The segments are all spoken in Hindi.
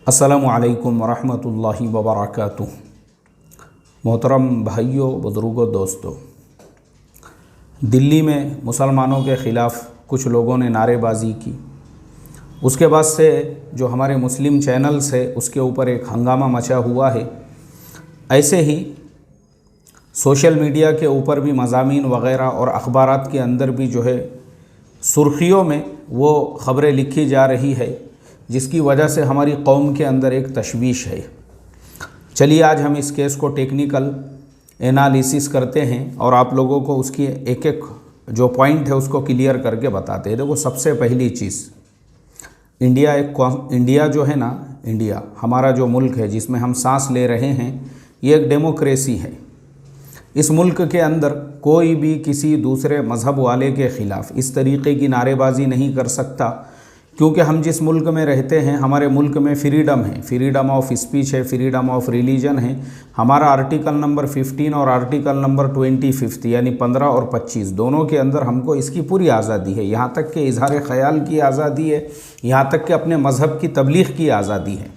अस्सलामु अलैकुम वरहमतुल्लाहि वबरकातुह। मोहतरम भाइयों, बुज़ुर्गों, दोस्तों, दिल्ली में मुसलमानों के ख़िलाफ़ कुछ लोगों ने नारेबाज़ी की। उसके बाद से जो हमारे मुस्लिम चैनल्स है उसके ऊपर एक हंगामा मचा हुआ है। ऐसे ही सोशल मीडिया के ऊपर भी मज़ामीन वग़ैरह और अखबारात के अंदर भी जो है सुर्खियों में वो ख़बरें लिखी जा रही है, जिसकी वजह से हमारी कौम के अंदर एक तशवीश है। चलिए आज हम इस केस को टेक्निकल एनालिसिस करते हैं और आप लोगों को उसकी एक एक जो पॉइंट है उसको क्लियर करके बताते हैं। देखो, सबसे पहली चीज़, इंडिया जो है ना, इंडिया हमारा जो मुल्क है जिसमें हम सांस ले रहे हैं, ये एक डेमोक्रेसी है। इस मुल्क के अंदर कोई भी किसी दूसरे मज़हब वाले के ख़िलाफ़ इस तरीक़े की नारेबाज़ी नहीं कर सकता, क्योंकि हम जिस मुल्क में रहते हैं, हमारे मुल्क में फ्रीडम है, फ्रीडम ऑफ स्पीच है, फ्रीडम ऑफ रिलीजन है। हमारा आर्टिकल नंबर 15 और आर्टिकल नंबर 25 यानी 15 और 25 दोनों के अंदर हमको इसकी पूरी आज़ादी है। यहाँ तक कि इजहार ख़याल की आज़ादी है, यहाँ तक कि अपने मज़हब की तबलीग़ की आज़ादी है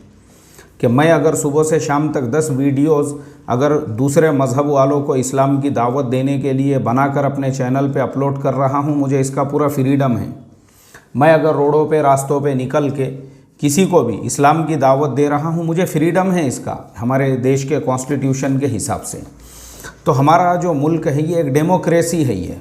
कि मैं अगर सुबह से शाम तक 10 वीडियोज़ अगर दूसरे मज़हब वालों को इस्लाम की दावत देने के लिए बनाकर अपने चैनल पे अपलोड कर रहा हूँ, मुझे इसका पूरा फ्रीडम है। मैं अगर रोडों पे, रास्तों पे निकल के किसी को भी इस्लाम की दावत दे रहा हूँ, मुझे फ्रीडम है इसका, हमारे देश के कॉन्स्टिट्यूशन के हिसाब से। तो हमारा जो मुल्क है ये एक डेमोक्रेसी है ये।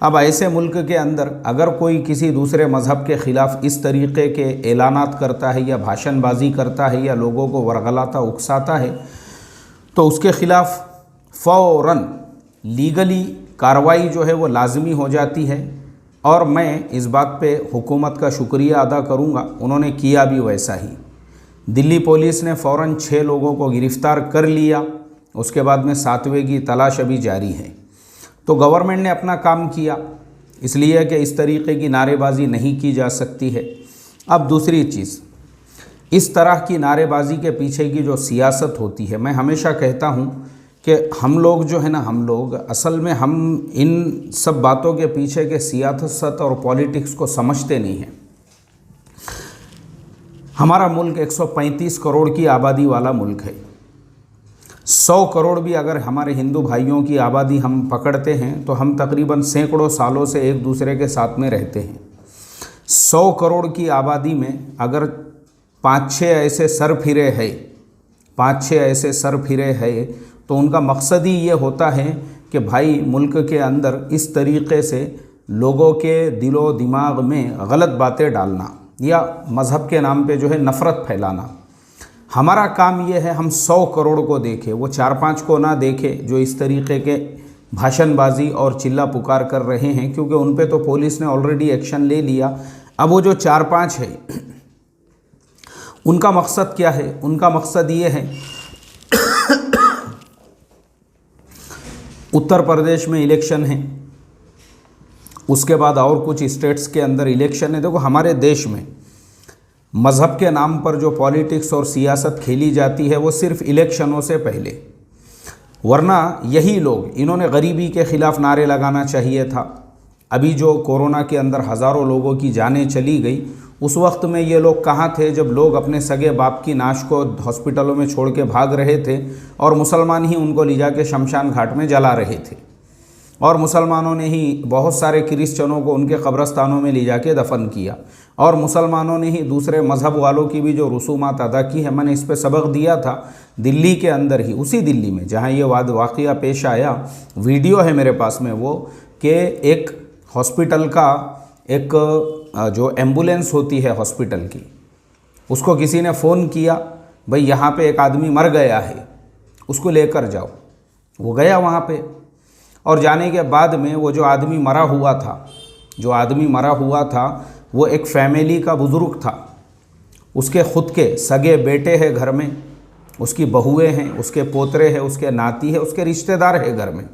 अब ऐसे मुल्क के अंदर अगर कोई किसी दूसरे मज़हब के ख़िलाफ़ इस तरीक़े के ऐलानात करता है या भाषणबाजी करता है या लोगों को वरगलाता उकसाता है, तो उसके ख़िलाफ़ फ़ौरन लीगली कार्रवाई जो है वो लाजमी हो जाती है। और मैं इस बात पे हुकूमत का शुक्रिया अदा करूँगा, उन्होंने किया भी वैसा ही। दिल्ली पुलिस ने फ़ौरन 6 लोगों को गिरफ़्तार कर लिया। उसके बाद में 7वें की तलाश अभी जारी है। तो गवर्नमेंट ने अपना काम किया, इसलिए कि इस तरीक़े की नारेबाज़ी नहीं की जा सकती है। अब दूसरी चीज़, इस तरह की नारेबाज़ी के पीछे की जो सियासत होती है, मैं हमेशा कहता हूँ कि हम लोग जो है ना, हम लोग असल में हम इन सब बातों के पीछे के सियासत और पॉलिटिक्स को समझते नहीं हैं। हमारा मुल्क 135 करोड़ की आबादी वाला मुल्क है। 100 करोड़ भी अगर हमारे हिंदू भाइयों की आबादी हम पकड़ते हैं तो हम तकरीबन सैकड़ों सालों से एक दूसरे के साथ में रहते हैं। 100 करोड़ की आबादी में अगर 5-6 ऐसे सरफिरे है, 5-6 ऐसे सरफिरे है, तो उनका मकसद ही ये होता है कि भाई मुल्क के अंदर इस तरीक़े से लोगों के दिलो दिमाग में गलत बातें डालना या मज़हब के नाम पे जो है नफ़रत फैलाना। हमारा काम ये है, हम 100 करोड़ को देखें, वो 4-5 को ना देखें जो इस तरीक़े के भाषणबाजी और चिल्ला पुकार कर रहे हैं, क्योंकि उन पे तो पुलिस ने ऑलरेडी एक्शन ले लिया। अब वो जो 4-5 है, उनका मकसद क्या है? उनका मकसद ये है, उत्तर प्रदेश में इलेक्शन है, उसके बाद और कुछ स्टेट्स के अंदर इलेक्शन है। देखो, हमारे देश में मज़हब के नाम पर जो पॉलिटिक्स और सियासत खेली जाती है वो सिर्फ इलेक्शनों से पहले, वरना यही लोग, इन्होंने गरीबी के ख़िलाफ़ नारे लगाना चाहिए था। अभी जो कोरोना के अंदर हज़ारों लोगों की जानें चली गई, उस वक्त में ये लोग कहाँ थे जब लोग अपने सगे बाप की नाश को हॉस्पिटलों में छोड़ के भाग रहे थे और मुसलमान ही उनको ले जाके शमशान घाट में जला रहे थे, और मुसलमानों ने ही बहुत सारे क्रिश्चनों को उनके कब्रस्तानों में ले जाके दफन किया, और मुसलमानों ने ही दूसरे मज़हब वालों की भी जो रसूमात अदा की है। मैंने इस पर सबक दिया था दिल्ली के अंदर ही, उसी दिल्ली में जहाँ ये वाक़या पेश आया। वीडियो है मेरे पास में वो, कि एक हॉस्पिटल का एक जो एम्बुलेंस होती है हॉस्पिटल की, उसको किसी ने फ़ोन किया, भाई यहाँ पे एक आदमी मर गया है, उसको लेकर जाओ। वो गया वहाँ पे, और जाने के बाद में वो जो आदमी मरा हुआ था, वो एक फैमिली का बुज़ुर्ग था। उसके ख़ुद के सगे बेटे हैं घर में, उसकी बहुएँ हैं, उसके पोतरे हैं, उसके नाती है, उसके रिश्तेदार है घर में,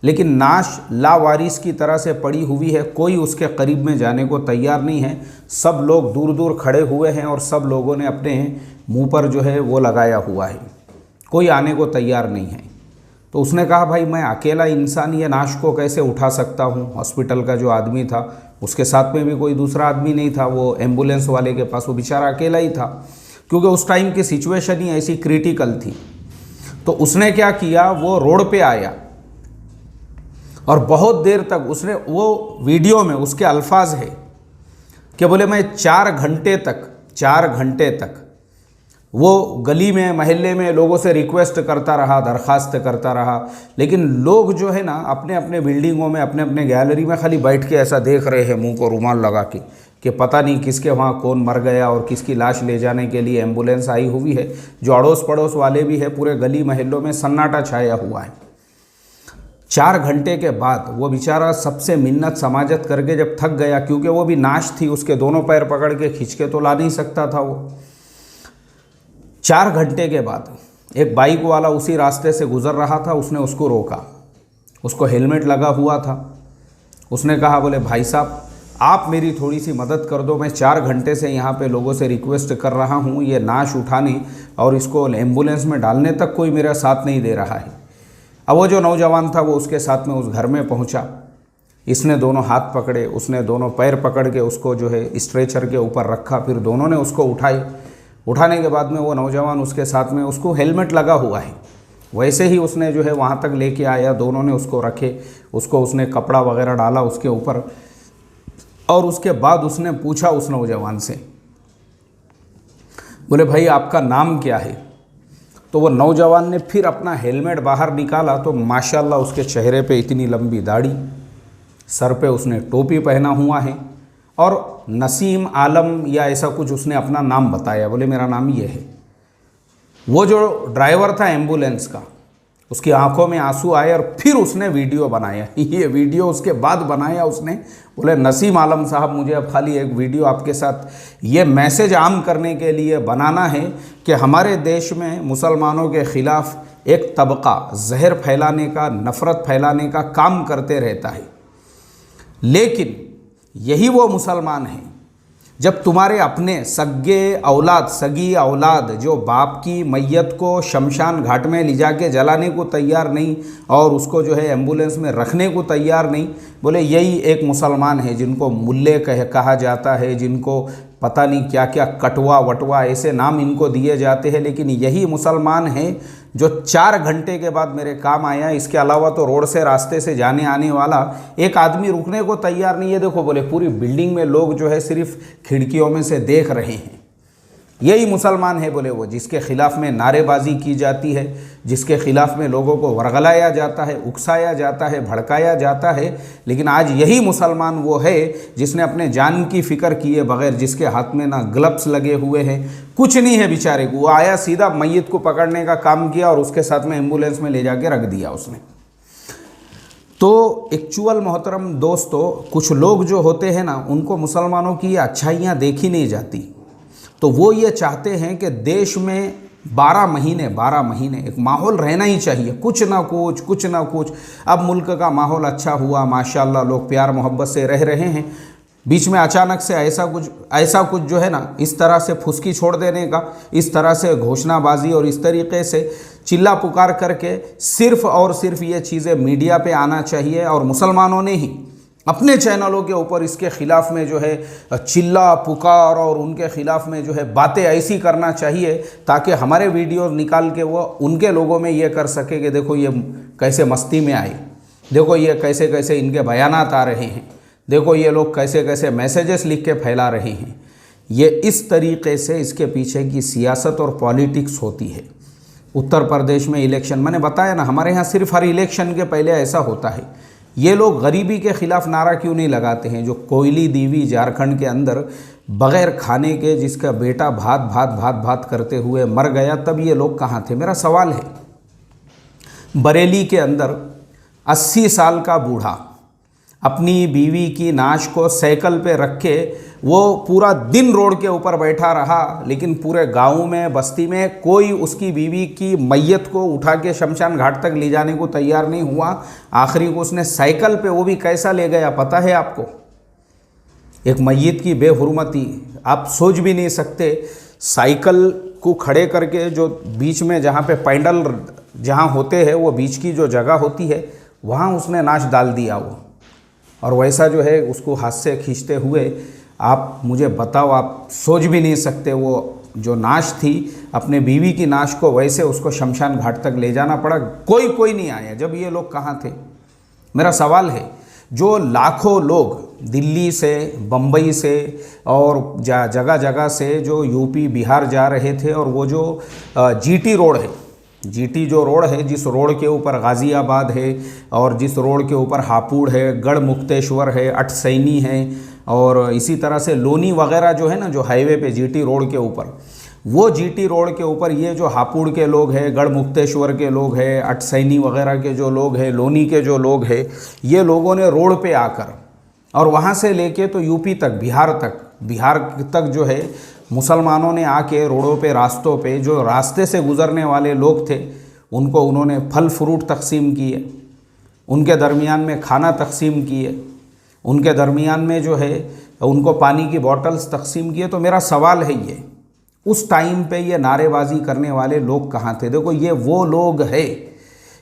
लेकिन नाश लावारिस की तरह से पड़ी हुई है। कोई उसके करीब में जाने को तैयार नहीं है। सब लोग दूर दूर खड़े हुए हैं और सब लोगों ने अपने मुंह पर जो है वो लगाया हुआ है, कोई आने को तैयार नहीं है। तो उसने कहा, भाई मैं अकेला इंसान ये नाश को कैसे उठा सकता हूँ? हॉस्पिटल का जो आदमी था उसके साथ में भी कोई दूसरा आदमी नहीं था, वो एम्बुलेंस वाले के पास, वो बेचारा अकेला ही था। क्योंकि उस टाइम की सिचुएशन ही ऐसी क्रिटिकल थी। तो उसने क्या किया, वो रोड पे आया और बहुत देर तक उसने, वो वीडियो में उसके अल्फाज है कि बोले मैं 4 घंटे तक वो गली में महल्ले में लोगों से रिक्वेस्ट करता रहा, दरख्वास्त करता रहा, लेकिन लोग जो है ना अपने अपने बिल्डिंगों में, अपने अपने गैलरी में खाली बैठ के ऐसा देख रहे हैं मुंह को रुमाल लगा के कि पता नहीं किसके वहाँ कौन मर गया और किसकी लाश ले जाने के लिए एम्बुलेंस आई हुई है। जो अड़ोस पड़ोस वाले भी है, पूरे गली महल्लों में सन्नाटा छाया हुआ है। 4 घंटे के बाद वो बेचारा सबसे मिन्नत समाजत करके जब थक गया, क्योंकि वो भी नाश थी, उसके दोनों पैर पकड़ के खींच के तो ला नहीं सकता था वो। 4 घंटे के बाद एक बाइक वाला उसी रास्ते से गुजर रहा था, उसने उसको रोका, उसको हेलमेट लगा हुआ था। उसने कहा, बोले भाई साहब आप मेरी थोड़ी सी मदद कर दो, मैं 4 घंटे से यहाँ पे लोगों से रिक्वेस्ट कर रहा हूँ, ये नाश उठाने और इसको एम्बुलेंस में डालने तक कोई मेरा साथ नहीं दे रहा है। अब वो जो नौजवान था वो उसके साथ में उस घर में पहुँचा, इसने दोनों हाथ पकड़े, उसने दोनों पैर पकड़ के उसको जो है स्ट्रेचर के ऊपर रखा, फिर दोनों ने उसको उठाई। उठाने के बाद में वो नौजवान उसके साथ में, उसको हेलमेट लगा हुआ है, वैसे ही उसने जो है वहाँ तक लेके आया, दोनों ने उसको रखे, उसको उसने कपड़ा वगैरह डाला उसके ऊपर, और उसके बाद उसने पूछा उस नौजवान से, बोले भाई आपका नाम क्या है? तो वो नौजवान ने फिर अपना हेलमेट बाहर निकाला तो माशाल्लाह उसके चेहरे पे इतनी लंबी दाढ़ी, सर पे उसने टोपी पहना हुआ है और नसीम आलम या ऐसा कुछ उसने अपना नाम बताया, बोले मेरा नाम ये है। वो जो ड्राइवर था एम्बुलेंस का, उसकी आंखों में आंसू आए और फिर उसने वीडियो बनाया। ये वीडियो उसके बाद बनाया उसने, बोले नसीम आलम साहब मुझे अब खाली एक वीडियो आपके साथ ये मैसेज आम करने के लिए बनाना है कि हमारे देश में मुसलमानों के ख़िलाफ़ एक तबका जहर फैलाने का, नफ़रत फैलाने का काम करते रहता है, लेकिन यही वो मुसलमान हैं जब तुम्हारे अपने सगी औलाद जो बाप की मैयत को शमशान घाट में ले जाके जलाने को तैयार नहीं और उसको जो है एम्बुलेंस में रखने को तैयार नहीं, बोले यही एक मुसलमान है जिनको मुल्ले कहा जाता है, जिनको पता नहीं क्या क्या कटवा वटवा ऐसे नाम इनको दिए जाते हैं, लेकिन यही मुसलमान है जो 4 घंटे के बाद मेरे काम आया। इसके अलावा तो रोड से रास्ते से जाने आने वाला एक आदमी रुकने को तैयार नहीं है। देखो बोले पूरी बिल्डिंग में लोग जो है सिर्फ खिड़कियों में से देख रहे हैं, यही मुसलमान है बोले वो, जिसके ख़िलाफ़ में नारेबाजी की जाती है, जिसके ख़िलाफ़ में लोगों को वरगलाया जाता है, उकसाया जाता है, भड़काया जाता है, लेकिन आज यही मुसलमान वो है जिसने अपने जान की फ़िक्र किए बग़ैर, जिसके हाथ में ना ग्लव्स लगे हुए हैं, कुछ नहीं है बेचारे को, वो आया सीधा मैयत को पकड़ने का काम किया और उसके साथ में एम्बुलेंस में ले जाके रख दिया उसने। तो एक्चुअल मोहतरम दोस्तों, कुछ लोग जो होते हैं ना, उनको मुसलमानों की अच्छाइयाँ देखी नहीं जाती, तो वो ये चाहते हैं कि देश में 12 महीने एक माहौल रहना ही चाहिए, कुछ ना कुछ। अब मुल्क का माहौल अच्छा हुआ माशाल्लाह, लोग प्यार मोहब्बत से रह रहे हैं, बीच में अचानक से ऐसा कुछ जो है ना, इस तरह से फुसकी छोड़ देने का, इस तरह से घोषणाबाजी और इस तरीके से चिल्ला पुकार करके सिर्फ़ और सिर्फ ये चीज़ें मीडिया पे आना चाहिए और मुसलमानों ने ही अपने चैनलों के ऊपर इसके ख़िलाफ़ में जो है चिल्ला पुकार और उनके ख़िलाफ़ में जो है बातें ऐसी करना चाहिए ताकि हमारे वीडियो निकाल के वो उनके लोगों में ये कर सके कि देखो ये कैसे मस्ती में आए, देखो ये कैसे कैसे इनके बयानात आ रहे हैं, देखो ये लोग कैसे कैसे मैसेजेस लिख के फैला रहे हैं। ये इस तरीक़े से इसके पीछे की सियासत और पॉलिटिक्स होती है। उत्तर प्रदेश में इलेक्शन, मैंने बताया ना, हमारे यहाँ सिर्फ हर इलेक्शन के पहले ऐसा होता है। ये लोग गरीबी के ख़िलाफ़ नारा क्यों नहीं लगाते हैं? जो कोयली दीवी झारखंड के अंदर बग़ैर खाने के जिसका बेटा भात करते हुए मर गया, तब ये लोग कहाँ थे? मेरा सवाल है। बरेली के अंदर 80 साल का बूढ़ा अपनी बीवी की नाश को साइकिल पे रख के वो पूरा दिन रोड के ऊपर बैठा रहा, लेकिन पूरे गांव में बस्ती में कोई उसकी बीवी की मैयत को उठा के शमशान घाट तक ले जाने को तैयार नहीं हुआ। आखिरी को उसने साइकिल पे, वो भी कैसा ले गया पता है आपको? एक मैयत की बेहुरमती आप सोच भी नहीं सकते। साइकिल को खड़े करके जो बीच में जहाँ पे पैडल जहाँ होते हैं, वो बीच की जो जगह होती है, वहाँ उसने नाश डाल दिया वो, और वैसा जो है उसको हाथ से खींचते हुए, आप मुझे बताओ, आप सोच भी नहीं सकते वो जो नाश थी, अपने बीवी की नाश को वैसे उसको शमशान घाट तक ले जाना पड़ा। कोई नहीं आया। जब ये लोग कहाँ थे? मेरा सवाल है, जो लाखों लोग दिल्ली से, बम्बई से और जगह जगह से जो यूपी बिहार जा रहे थे, और वो जो जीटी रोड है, जीटी जो रोड है, जिस रोड के ऊपर गाज़ियाबाद है और जिस रोड के ऊपर हापुड़ है, गढ़ मुक्तेश्वर है, अठसैनी है, और इसी तरह से लोनी वगैरह जो है ना, जो हाईवे पे जीटी रोड के ऊपर, वो जीटी रोड के ऊपर ये जो हापुड़ के लोग हैं, गढ़ मुक्तेश्वर के लोग हैं, अठसैनी वगैरह के जो लोग हैं, लोनी के जो लोग हैं, ये लोगों ने रोड पे आकर और वहाँ से लेके तो यूपी तक, बिहार तक जो है, मुसलमानों ने आके रोडों पे, रास्तों पे, जो रास्ते से गुज़रने वाले लोग थे, उनको उन्होंने फल फ्रूट तकसीम किए, उनके दरमियान में खाना तकसीम किए, उनके दरमियान में जो है उनको पानी की बॉटल्स तकसीम किए। तो मेरा सवाल है, ये उस टाइम पे ये नारेबाजी करने वाले लोग कहाँ थे? देखो, ये वो लोग हैं,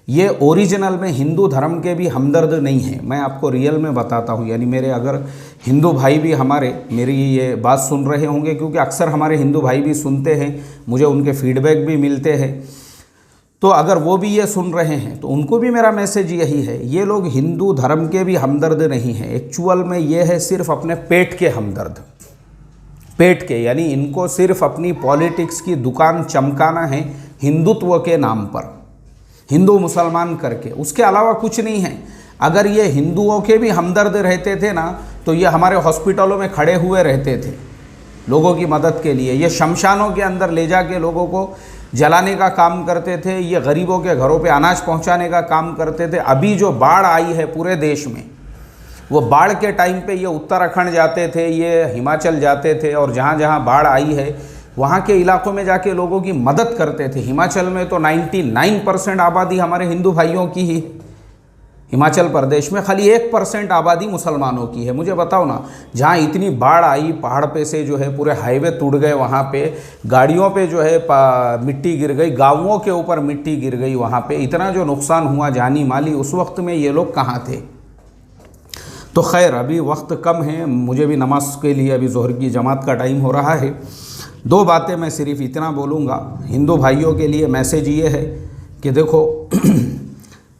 ये ओरिजिनल में हिंदू धर्म के भी हमदर्द नहीं हैं। मैं आपको रियल में बताता हूँ, यानी मेरे अगर हिंदू भाई भी हमारे मेरी ये बात सुन रहे होंगे, क्योंकि अक्सर हमारे हिंदू भाई भी सुनते हैं, मुझे उनके फीडबैक भी मिलते हैं, तो अगर वो भी ये सुन रहे हैं तो उनको भी मेरा मैसेज यही है, ये लोग हिंदू धर्म के भी हमदर्द नहीं हैं। एक्चुअल में ये है सिर्फ अपने पेट के हमदर्द, पेट के, यानी इनको सिर्फ अपनी पॉलिटिक्स की दुकान चमकाना है हिंदुत्व के नाम पर, हिंदू मुसलमान करके, उसके अलावा कुछ नहीं है। अगर ये हिंदुओं के भी हमदर्द रहते थे ना, तो ये हमारे हॉस्पिटलों में खड़े हुए रहते थे लोगों की मदद के लिए, ये शमशानों के अंदर ले जाके लोगों को जलाने का काम करते थे, ये गरीबों के घरों पे अनाज पहुंचाने का काम करते थे। अभी जो बाढ़ आई है पूरे देश में, वो बाढ़ के टाइम पे ये उत्तराखंड जाते थे, ये हिमाचल जाते थे, और जहाँ जहाँ बाढ़ आई है वहाँ के इलाकों में जाके लोगों की मदद करते थे। हिमाचल में तो 99% आबादी हमारे हिंदू भाइयों की ही, हिमाचल प्रदेश में खाली 1% आबादी मुसलमानों की है। मुझे बताओ ना, जहाँ इतनी बाढ़ आई, पहाड़ पे से जो है पूरे हाईवे टूट गए, वहाँ पे गाड़ियों पे जो है मिट्टी गिर गई, गाँवों के ऊपर मिट्टी गिर गई, वहाँ पे इतना जो नुकसान हुआ जानी माली, उस वक्त में ये लोग कहाँ थे? तो खैर, अभी वक्त कम है, मुझे भी नमाज के लिए अभी ज़ोहर की जमात का टाइम हो रहा है। दो बातें मैं सिर्फ इतना बोलूँगा हिंदू भाइयों के लिए। मैसेज ये है कि देखो,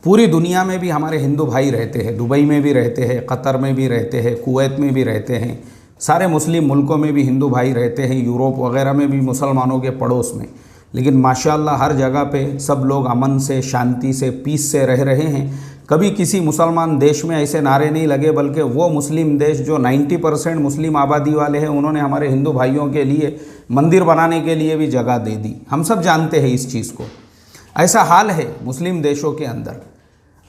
पूरी दुनिया में भी हमारे हिंदू भाई रहते हैं, दुबई में भी रहते हैं, कतर में भी रहते हैं, कुवैत में भी रहते हैं, सारे मुस्लिम मुल्कों में भी हिंदू भाई रहते हैं, यूरोप वगैरह में भी मुसलमानों के पड़ोस में। लेकिन माशाअल्लाह हर जगह पे सब लोग अमन से, शांति से, पीस से रह रहे हैं। कभी किसी मुसलमान देश में ऐसे नारे नहीं लगे, बल्कि वो मुस्लिम देश जो 90% मुस्लिम आबादी वाले हैं, उन्होंने हमारे हिंदू भाइयों के लिए मंदिर बनाने के लिए भी जगह दे दी। हम सब जानते हैं इस चीज़ को। ऐसा हाल है मुस्लिम देशों के अंदर।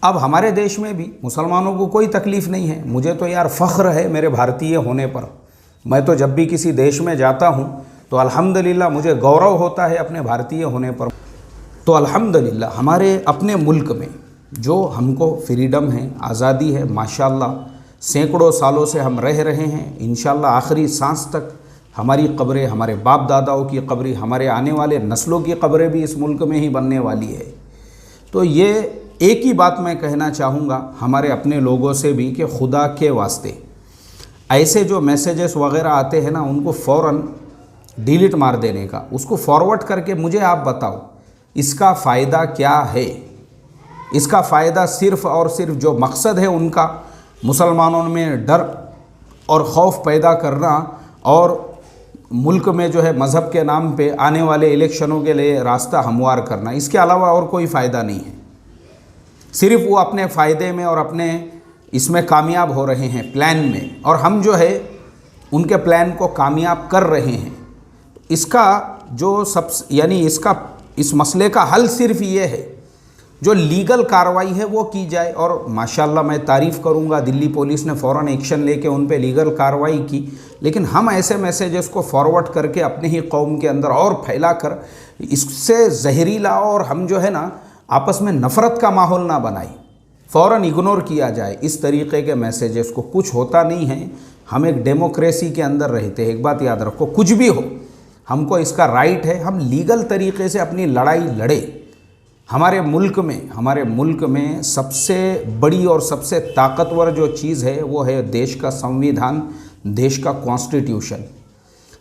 अब हमारे देश में भी मुसलमानों को कोई तकलीफ़ नहीं है। मुझे तो यार फ़ख्र है मेरे भारतीय होने पर। मैं तो जब भी किसी देश में जाता हूँ तो अल्हम्दुलिल्लाह मुझे गौरव होता है अपने भारतीय होने पर। तो अल्हम्दुलिल्लाह हमारे अपने मुल्क में जो हमको फ्रीडम है, आज़ादी है, माशाअल्लाह सैकड़ों सालों से हम रह रहे हैं। इंशाअल्लाह आखिरी सांस तक हमारी कब्रें, हमारे बाप दादाओं की कब्रें, हमारे आने वाले नस्लों की कब्रें भी इस मुल्क में ही बनने वाली है। तो ये एक ही बात मैं कहना चाहूँगा हमारे अपने लोगों से भी कि खुदा के वास्ते ऐसे जो मैसेजेस वगैरह आते हैं ना, उनको फ़ौरन डिलीट मार देने का, उसको फॉरवर्ड करके मुझे आप बताओ इसका फ़ायदा क्या है। इसका फ़ायदा सिर्फ़ और सिर्फ जो मकसद है उनका मुसलमानों में डर और ख़ौफ पैदा करना और मुल्क में जो है मज़हब के नाम पे आने वाले इलेक्शनों के लिए रास्ता हमवार करना, इसके अलावा और कोई फ़ायदा नहीं है। सिर्फ वो अपने फ़ायदे में और अपने इसमें कामयाब हो रहे हैं प्लान में, और हम जो है उनके प्लान को कामयाब कर रहे हैं। इसका जो यानी इस मसले का हल सिर्फ ये है, जो लीगल कार्रवाई है वो की जाए। और माशाल्लाह मैं तारीफ़ करूँगा, दिल्ली पुलिस ने फ़ौरन एक्शन लेके उन पे लीगल कार्रवाई की। लेकिन हम ऐसे मैसेजेस को फॉरवर्ड करके अपने ही कौम के अंदर और फैला कर इससे जहरीला और हम जो है ना आपस में नफ़रत का माहौल ना बनाए, फ़ौरन इग्नोर किया जाए इस तरीक़े के मैसेजेस को। कुछ होता नहीं है, हम एक डेमोक्रेसी के अंदर रहते हैं। एक बात याद रखो, कुछ भी हो हमको इसका राइट है, हम लीगल तरीक़े से अपनी लड़ाई लड़े। हमारे मुल्क में सबसे बड़ी और सबसे ताकतवर जो चीज़ है वो है देश का संविधान, देश का कॉन्स्टिट्यूशन।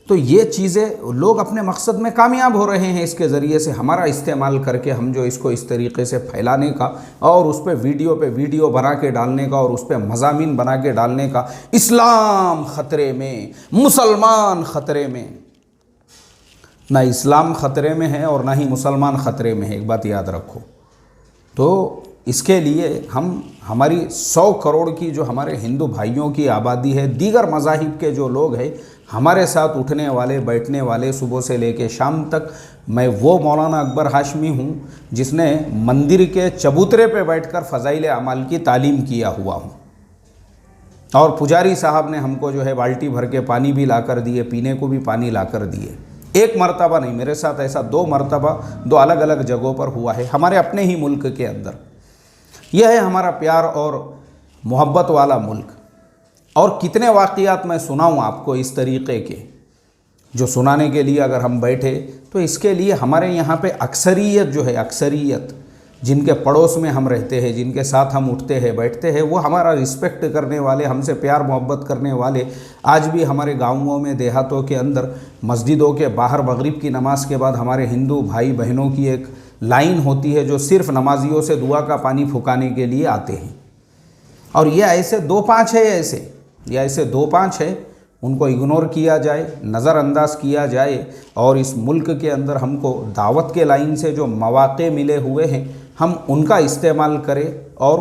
तो ये चीज़ें लोग अपने मकसद में कामयाब हो रहे हैं इसके ज़रिए से, हमारा इस्तेमाल करके हम जो इसको इस तरीके से फैलाने का और उस पर वीडियो बना के डालने का और उस पर मज़ामीन बना के डालने का, इस्लाम ख़तरे में, मुसलमान ख़तरे में। ना इस्लाम ख़तरे में है और ना ही मुसलमान ख़तरे में है, एक बात याद रखो। तो इसके लिए हमारी 100 करोड़ की जो हमारे हिंदू भाइयों की आबादी है, दीगर मज़ाहिब के जो लोग हैं, हमारे साथ उठने वाले बैठने वाले सुबह से लेकर शाम तक, मैं वो मौलाना अकबर हाशमी हूँ जिसने मंदिर के चबूतरे पे बैठकर फ़ज़ाइल अमाल की तालीम किया हुआ हूँ। और पुजारी साहब ने हमको जो है बाल्टी भर के पानी भी ला कर दिए, पीने को भी पानी ला कर दिए। एक मरतबा नहीं, मेरे साथ ऐसा 2 मरतबा 2 अलग अलग जगहों पर हुआ है, हमारे अपने ही मुल्क के अंदर। यह है हमारा प्यार और मोहब्बत वाला मुल्क। और कितने वाक़ियात मैं सुनाऊँ आपको इस तरीक़े के, जो सुनाने के लिए अगर हम बैठे तो इसके लिए हमारे यहाँ पे अक्सरियत जो है, अक्सरियत जिनके पड़ोस में हम रहते हैं, जिनके साथ हम उठते हैं बैठते हैं, वो हमारा रिस्पेक्ट करने वाले, हमसे प्यार मोहब्बत करने वाले, आज भी हमारे गाँवों में देहातों के अंदर मस्जिदों के बाहर मगरिब की नमाज़ के बाद हमारे हिंदू भाई बहनों की एक लाइन होती है जो सिर्फ़ नमाजियों से दुआ का पानी फुकाने के लिए आते हैं। और ये ऐसे 2-5 है, ऐसे 2-5 है, उनको इग्नोर किया जाए, नज़रअंदाज किया जाए। और इस मुल्क के अंदर हमको दावत के लाइन से जो मौक़े मिले हुए हैं, हम उनका इस्तेमाल करें और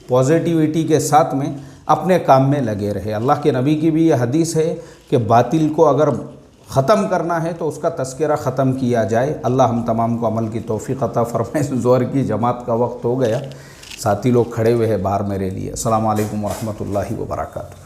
पॉजिटिविटी के साथ में अपने काम में लगे रहे। अल्लाह के नबी की भी ये हदीस है कि बातिल को अगर ख़त्म करना है तो उसका तस्करा ख़त्म किया जाए। अल्लाह हम तमाम को अमल की तौफ़ीक़ अता फ़रमाए। ज़ोहर की जमात का वक्त हो गया, साथी लोग खड़े हुए हैं बाहर मेरे लिए। अस्सलामु अलैकुम व रहमतुल्लाहि व बरकातुहू।